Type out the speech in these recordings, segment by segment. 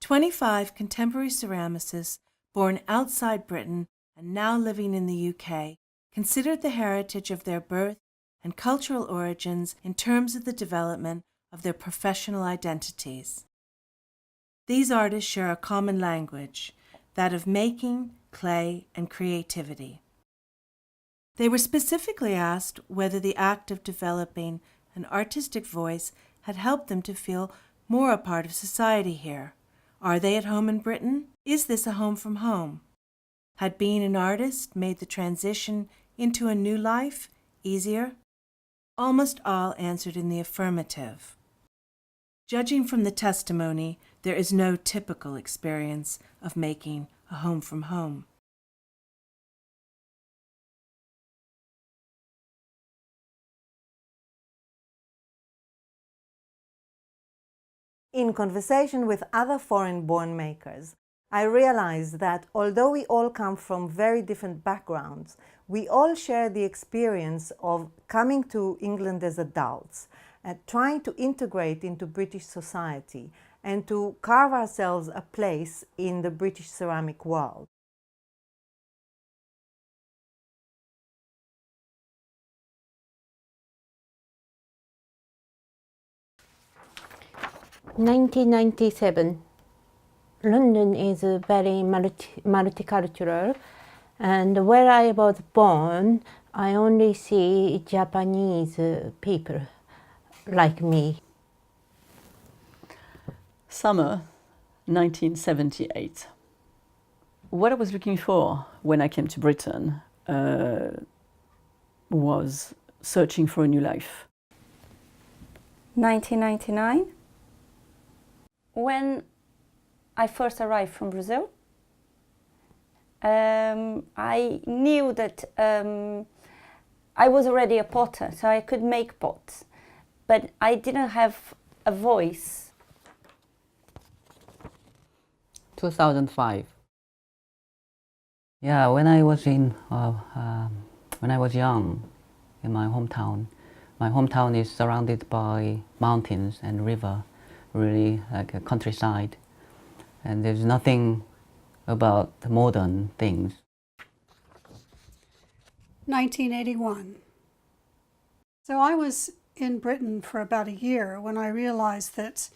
25 contemporary ceramicists born outside Britain and now living in the UK considered the heritage of their birth and cultural origins in terms of the development of their professional identities. These artists share a common language, that of making, clay, and creativity. They were specifically asked whether the act of developing an artistic voice had helped them to feel more a part of society here. Are they at home in Britain? Is this a home from home? Had being an artist made the transition into a new life easier? Almost all answered in the affirmative. Judging from the testimony, there is no typical experience of making a home from home. In conversation with other foreign-born makers, I realized that although we all come from very different backgrounds, we all share the experience of coming to England as adults and trying to integrate into British society and to carve ourselves a place in the British ceramic world. In 1997. London is very multicultural, and where I was born, I only see Japanese people like me. Summer 1978. What I was looking for when I came to Britain was searching for a new life. 1999. When I first arrived from Brazil, I knew that I was already a potter, so I could make pots, but I didn't have a voice. 2005. Yeah, when I was young in my hometown is surrounded by mountains and river, really like a countryside. And there's nothing about the modern things. 1981. So I was in Britain for about a year when I realized that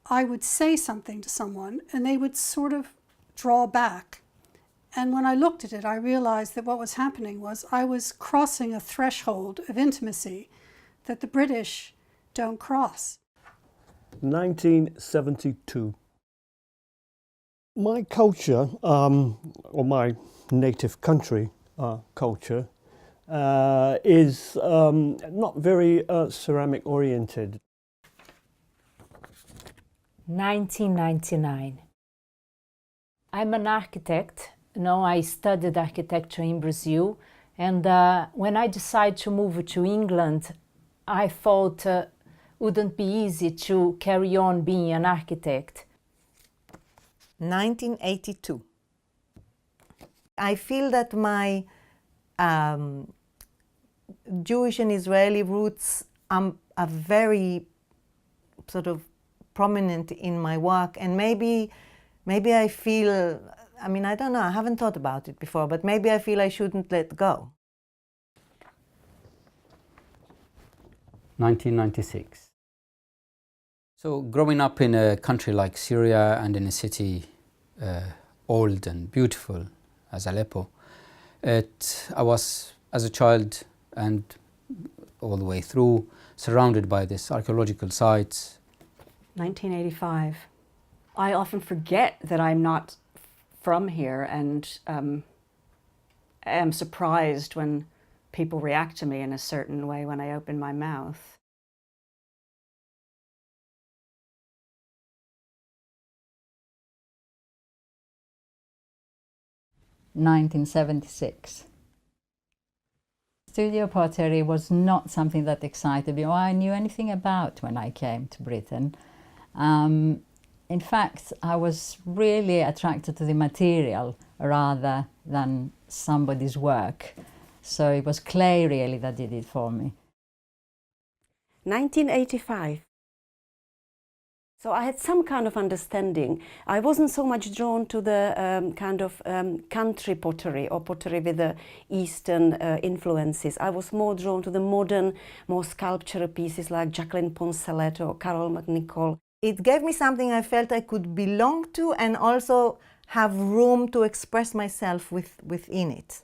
I would say something to someone and they would sort of draw back. And when I looked at it, I realized that what was happening was I was crossing a threshold of intimacy that the British don't cross. 1972. My culture, or my native country culture, is not very ceramic oriented. 1999. I'm an architect. I studied architecture in Brazil, and when I decided to move to England, I thought it wouldn't be easy to carry on being an architect. 1982. I feel that my Jewish and Israeli roots are very sort of prominent in my work, and maybe I feel, I mean, I don't know, I haven't thought about it before, but maybe I feel I shouldn't let go. 1996. So growing up in a country like Syria and in a city old and beautiful as Aleppo, I was, as a child and all the way through, surrounded by these archaeological sites. 1985. I often forget that I'm not from here, and am surprised when people react to me in a certain way when I open my mouth. 1976. Studio pottery was not something that excited me or I knew anything about when I came to Britain. In fact, I was really attracted to the material rather than somebody's work. So it was clay really that did it for me. 1985. So I had some kind of understanding. I wasn't so much drawn to the country pottery or pottery with the Eastern influences. I was more drawn to the modern, more sculptural pieces like Jacqueline Poncelet or Carol McNichol. It gave me something I felt I could belong to and also have room to express myself within it.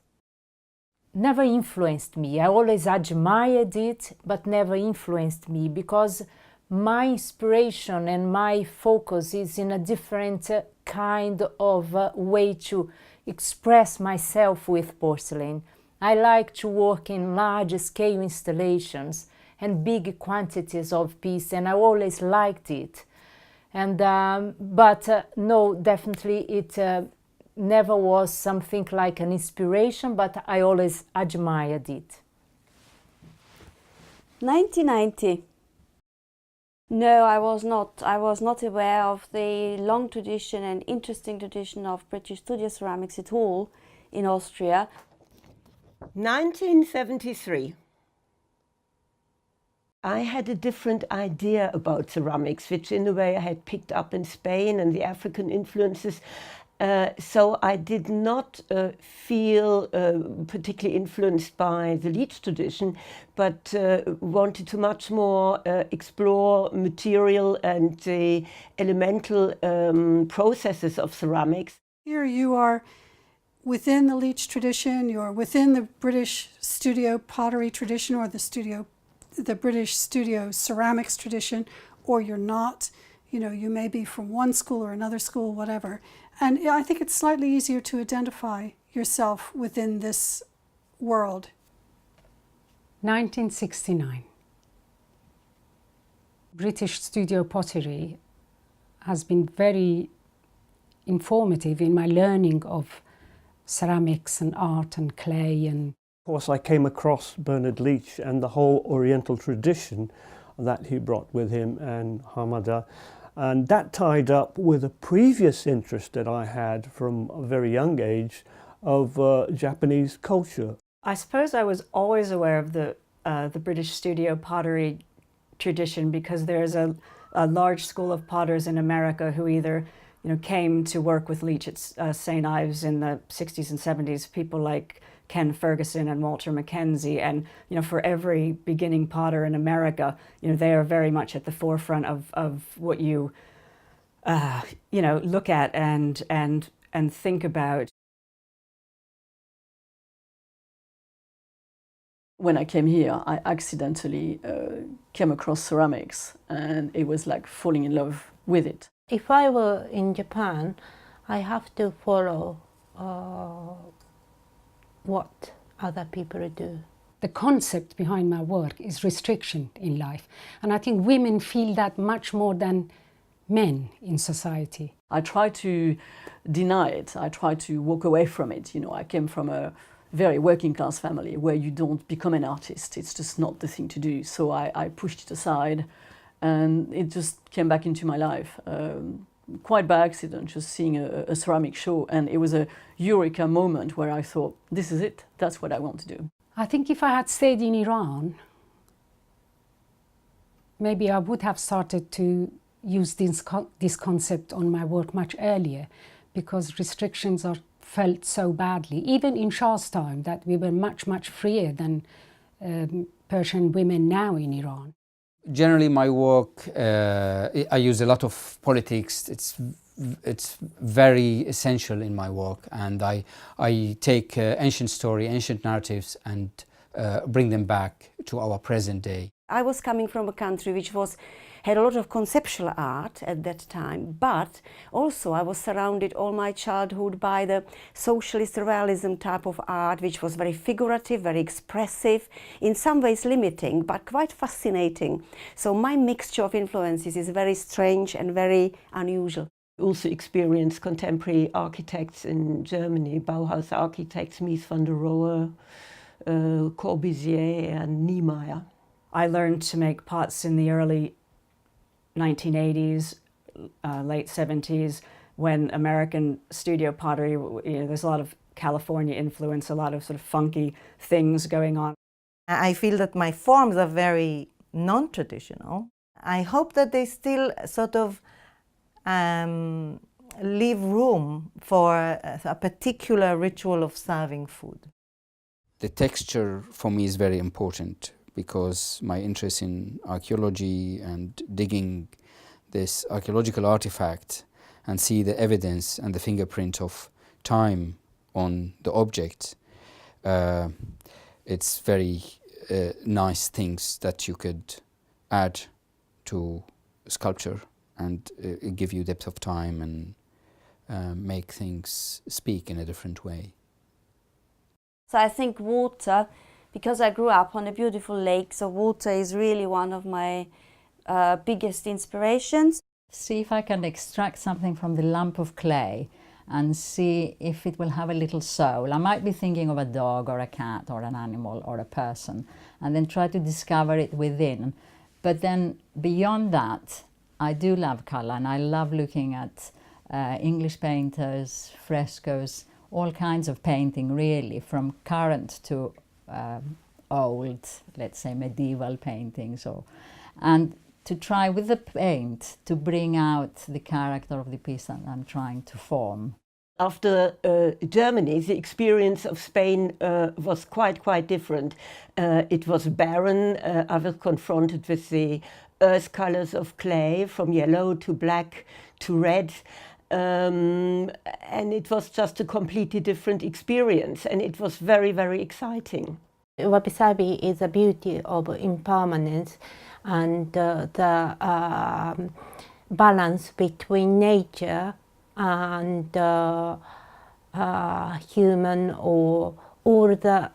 Never influenced me. I always admired it, but never influenced me, because my inspiration and my focus is in a different kind of way to express myself with porcelain. I like to work in large scale installations and big quantities of pieces, and I always liked it. And no, definitely it never was something like an inspiration, but I always admired it. 1990. No, I was not. I was not aware of the long tradition and interesting tradition of British studio ceramics at all in Austria. 1973. I had a different idea about ceramics, which in a way I had picked up in Spain and the African influences. So I did not feel particularly influenced by the Leach tradition, but wanted to much more explore material and the elemental processes of ceramics. Here you are within the Leach tradition, you're within the British studio pottery tradition or the British studio ceramics tradition, or you're not. You know, you may be from one school or another school, whatever. And I think it's slightly easier to identify yourself within this world. 1969. British studio pottery has been very informative in my learning of ceramics and art and clay. And of course, I came across Bernard Leach and the whole Oriental tradition that he brought with him, and Hamada. And that tied up with a previous interest that I had from a very young age of Japanese culture. I suppose I was always aware of the British studio pottery tradition, because there's a large school of potters in America who either came to work with Leach at St. Ives in the 60s and 70s, people like Ken Ferguson and Walter Mackenzie, and for every beginning potter in America, they are very much at the forefront of what you look at and think about. When I came here, I accidentally came across ceramics, and it was like falling in love with it. If I were in Japan, I have to follow what other people do. The concept behind my work is restriction in life. And I think women feel that much more than men in society. I try to deny it. I try to walk away from it. I came from a very working class family where you don't become an artist. It's just not the thing to do. So I pushed it aside, and it just came back into my life. Quite by accident, just seeing a ceramic show, and it was a eureka moment where I thought, this is it, that's what I want to do. I think if I had stayed in Iran, maybe I would have started to use this concept on my work much earlier, because restrictions are felt so badly, even in Shah's time, that we were much, much freer than Persian women now in Iran. Generally, my work, I use a lot of politics. It's very essential in my work, and I take ancient story, ancient narratives, and bring them back to our present day. I was coming from a country which had a lot of conceptual art at that time, but also I was surrounded all my childhood by the socialist realism type of art, which was very figurative, very expressive, in some ways limiting, but quite fascinating. So my mixture of influences is very strange and very unusual. Also experienced contemporary architects in Germany, Bauhaus architects, Mies van der Rohe, Corbusier and Niemeyer. I learned to make pots in the early 1980s, late 70s, when American studio pottery, there's a lot of California influence, a lot of sort of funky things going on. I feel that my forms are very non-traditional. I hope that they still sort of leave room for a particular ritual of serving food. The texture for me is very important because my interest in archaeology and digging this archaeological artifact and see the evidence and the fingerprint of time on the object, it's very nice things that you could add to sculpture and give you depth of time and make things speak in a different way. So I think water, because I grew up on a beautiful lake, so water is really one of my biggest inspirations. See if I can extract something from the lump of clay and see if it will have a little soul. I might be thinking of a dog or a cat or an animal or a person, and then try to discover it within. But then beyond that, I do love colour, and I love looking at English painters, frescoes, all kinds of painting really, from current to old, let's say medieval paintings, and to try with the paint to bring out the character of the piece that I'm trying to form. After Germany, the experience of Spain was quite different. It was barren. I was confronted with the earth colors of clay, from yellow to black to red. And it was just a completely different experience, and it was very exciting. Wabi-sabi is a beauty of impermanence and the balance between nature and human, or all the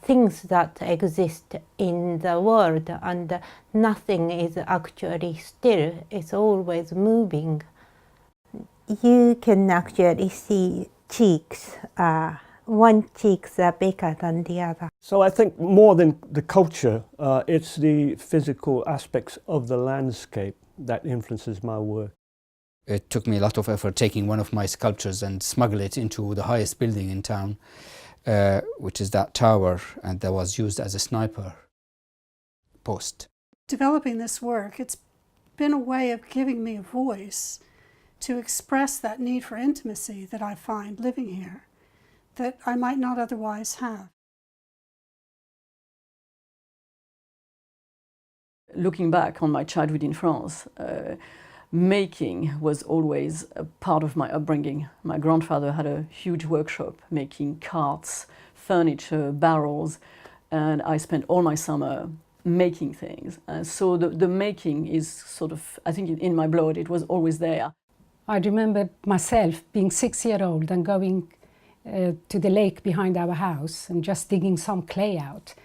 things that exist in the world, and nothing is actually still, it's always moving. You can actually see cheeks. One cheeks are bigger than the other. So I think more than the culture, it's the physical aspects of the landscape that influences my work. It took me a lot of effort taking one of my sculptures and smuggle it into the highest building in town, which is that tower, and that was used as a sniper post. Developing this work, it's been a way of giving me a voice to express that need for intimacy that I find living here, that I might not otherwise have. Looking back on my childhood in France, making was always a part of my upbringing. My grandfather had a huge workshop making carts, furniture, barrels, and I spent all my summer making things. So the making is sort of, I think in my blood, it was always there. I remember myself being 6-year-old and going to the lake behind our house and just digging some clay out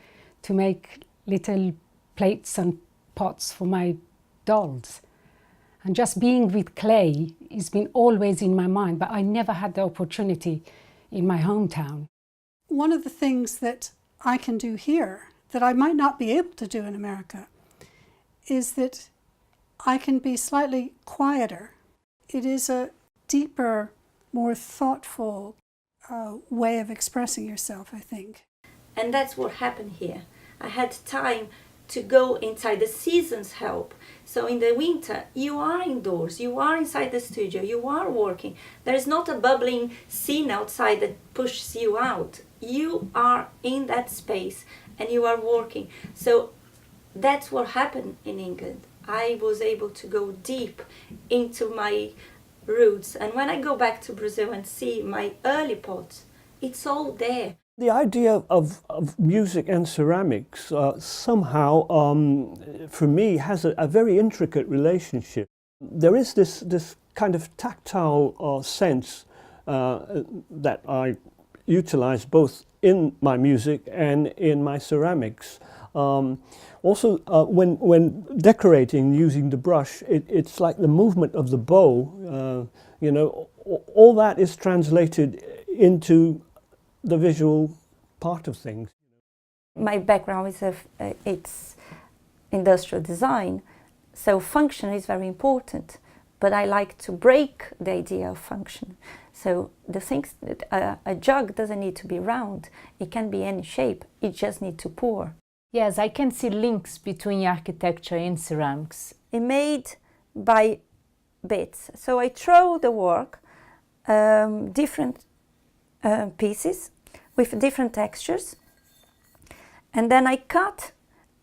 to make little plates and pots for my dolls. And just being with clay has been always in my mind, but I never had the opportunity in my hometown. One of the things that I can do here that I might not be able to do in America is that I can be slightly quieter. It is a deeper, more thoughtful way of expressing yourself, I think. And that's what happened here. I had time to go inside. The seasons help. So in the winter, you are indoors, you are inside the studio, you are working. There is not a bubbling scene outside that pushes you out. You are in that space and you are working. So that's what happened in England. I was able to go deep into my roots. And when I go back to Brazil and see my early pots, it's all there. The idea of music and ceramics somehow, for me, has a very intricate relationship. There is this kind of tactile sense that I utilize both in my music and in my ceramics. Also, when decorating using the brush, it's like the movement of the bow. You know, all that is translated into the visual part of things. My background is it's industrial design, so function is very important. But I like to break the idea of function. So the things that a jug doesn't need to be round; it can be any shape. It just needs to pour. Yes, I can see links between architecture and ceramics. It's made by bits. So I throw the work, different pieces with different textures, and then I cut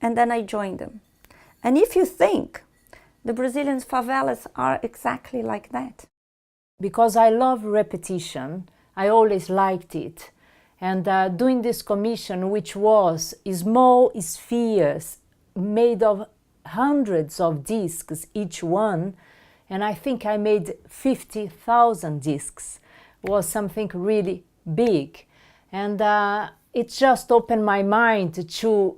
and then I join them. And if you think, the Brazilian favelas are exactly like that. Because I love repetition, I always liked it. And doing this commission, which was small spheres made of hundreds of discs each one, and I think I made 50,000 discs, was something really big. And it just opened my mind to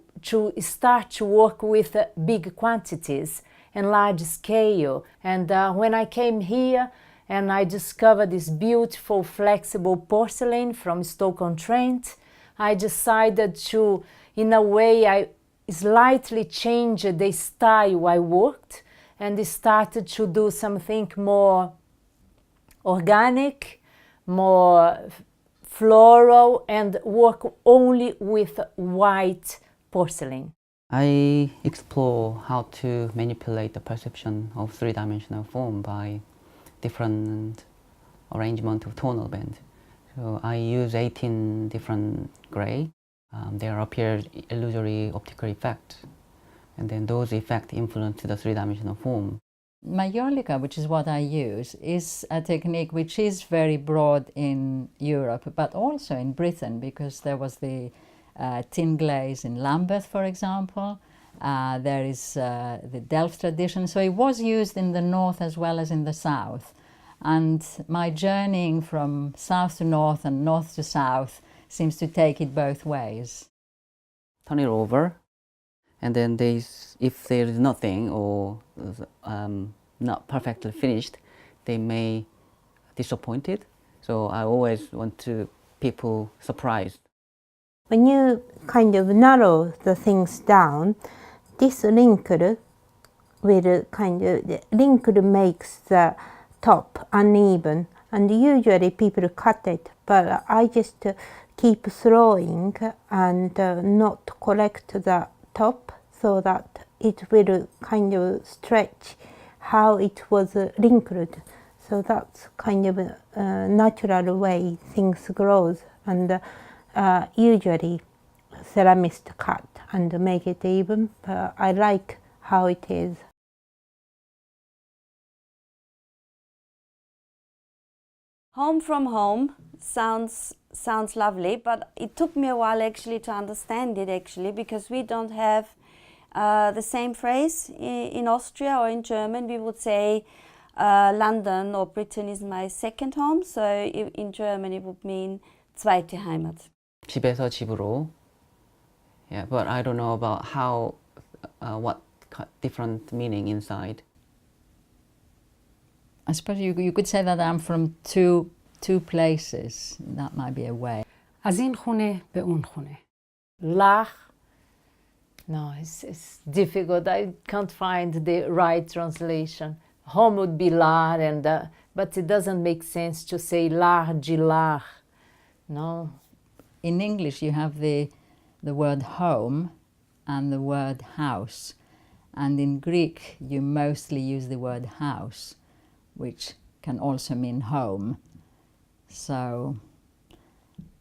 start to work with big quantities and large scale. And when I came here and I discovered this beautiful flexible porcelain from Stoke-on-Trent, I decided to, in a way, I slightly changed the style I worked and started to do something more organic, more floral, and work only with white porcelain. I explore how to manipulate the perception of three-dimensional form by different arrangement of tonal band. So I use 18 different gray. There appear illusory optical effects, and then those effects influence the three-dimensional form. Majolica, which is what I use, is a technique which is very broad in Europe, but also in Britain, because there was the tin glaze in Lambeth, for example. There is the Delft tradition, so it was used in the north as well as in the south. And my journeying from south to north and north to south seems to take it both ways. Turn it over, and then if there is nothing or not perfectly finished, they may disappoint it. So I always want to people surprised. When you kind of narrow the things down, this wrinkle will the wrinkle makes the top uneven, and usually people cut it, but I just keep throwing and not collect the top so that it will kind of stretch how it was wrinkled. So that's kind of a natural way things grows, and usually ceramicists cut and make it even, but I like how it is. Home from home sounds lovely, but it took me a while actually to understand it actually, because we don't have the same phrase in Austria or in German. We would say London or Britain is my second home, so in German it would mean zweite Heimat. 집에서 집으로. Yeah, but I don't know about how, what different meaning inside. I suppose you could say that I'm from two places. That might be a way. از این خونه به اون خونه. Lach. No, it's difficult. I can't find the right translation. Home would be lar, and but it doesn't make sense to say lar de lar. No. In English, you have the word home and the word house, and in Greek, you mostly use the word house, which can also mean home. So,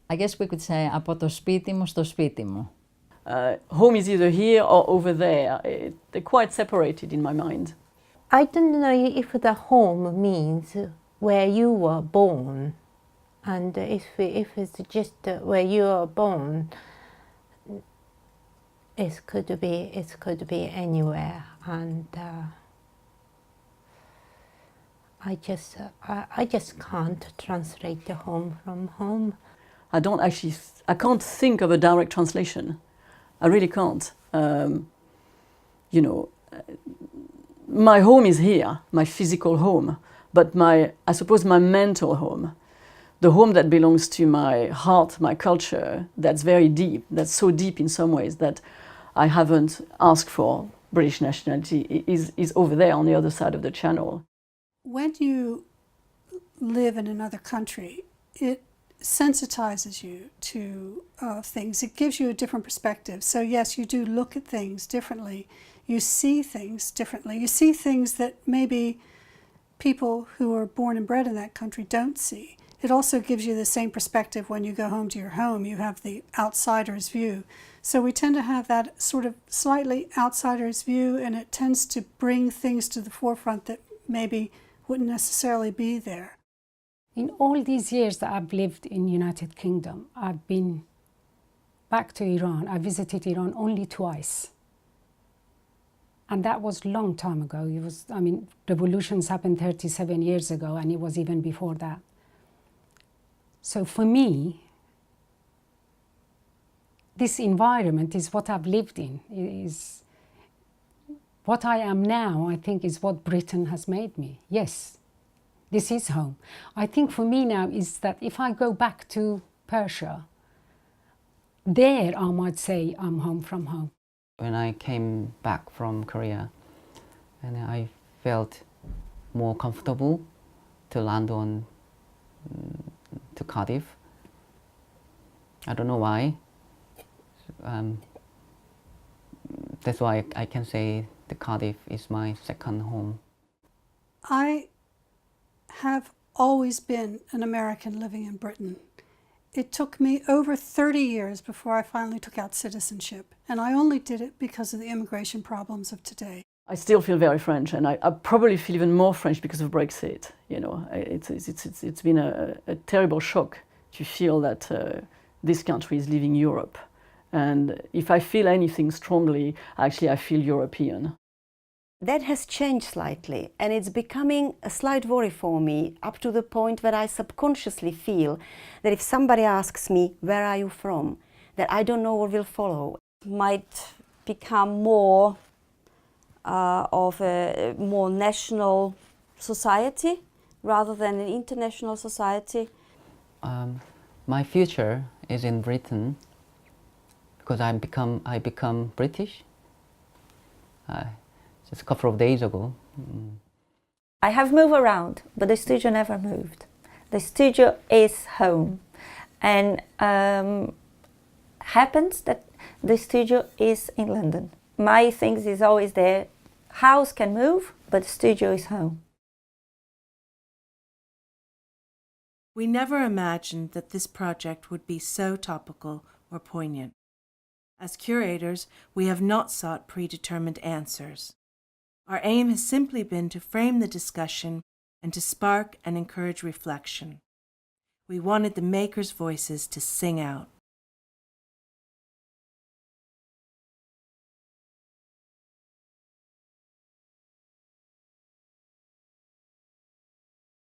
I guess we could say από το σπίτι μου στο σπίτι μου. Home is either here or over there. They're quite separated in my mind. I don't know if the home means where you were born, and if it's just where you are born, it could be anywhere, and I just can't translate the home from home. I can't think of a direct translation. I really can't. You know, my home is here, my physical home, but I suppose my mental home, the home that belongs to my heart, my culture, that's very deep, that's so deep in some ways that I haven't asked for British nationality, is over there on the other side of the channel. When you live in another country, it sensitizes you to things. It gives you a different perspective. So yes, you do look at things differently. You see things differently. You see things that maybe people who are born and bred in that country don't see. It also gives you the same perspective when you go home to your home. You have the outsider's view. So we tend to have that sort of slightly outsider's view, and it tends to bring things to the forefront that maybe wouldn't necessarily be there. In all these years that I've lived in United Kingdom, I've been back to Iran. I visited Iran only twice. And that was a long time ago. It was, I mean, revolutions happened 37 years ago, and it was even before that. So for me, this environment is what I've lived in. It is what I am now, I think, is what Britain has made me. Yes, this is home. I think for me now is that if I go back to Persia, there I might say I'm home from home. When I came back from Korea, and I felt more comfortable to land on to Cardiff. I don't know why. That's why I can say the Cardiff is my second home. I have always been an American living in Britain. It took me over 30 years before I finally took out citizenship, and I only did it because of the immigration problems of today. I still feel very French, and I probably feel even more French because of Brexit. You know, it's been a terrible shock to feel that this country is leaving Europe. And if I feel anything strongly, actually I feel European. That has changed slightly, and it's becoming a slight worry for me, up to the point where I subconsciously feel that if somebody asks me, where are you from, that I don't know what will follow. Might become more of a more national society rather than an international society. My future is in Britain because I become British just a couple of days ago. I have moved around, but the studio never moved. The studio is home, and happens that the studio is in London. My things is always there. House can move, but the studio is home. We never imagined that this project would be so topical or poignant. As curators, we have not sought predetermined answers. Our aim has simply been to frame the discussion and to spark and encourage reflection. We wanted the makers' voices to sing out.